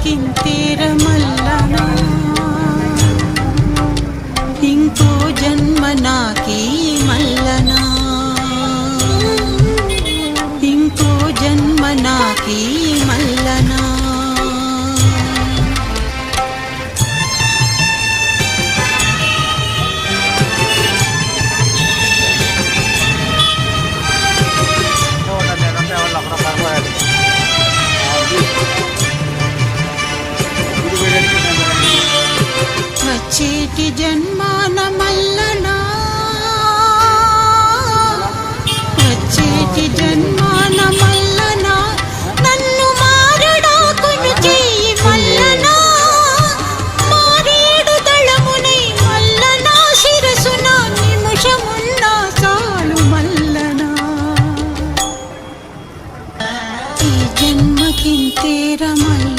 జన్మకింతేర మల్లనా ఇంకో జన్మ నాకీ మల్లనా ఇంకో జన్మ నాకీ మల్లనా వచ్చేటి జన్మాన మల్లనా వచ్చేటి జన్మాన మల్లనా నన్ను మారడాకును చెయ్యి మల్లనా మారేడు దళమునై మల్లనా శిరసున నిమిషమున్నా చాలు మల్లనా ఈ జన్మకింతేర మల్లనా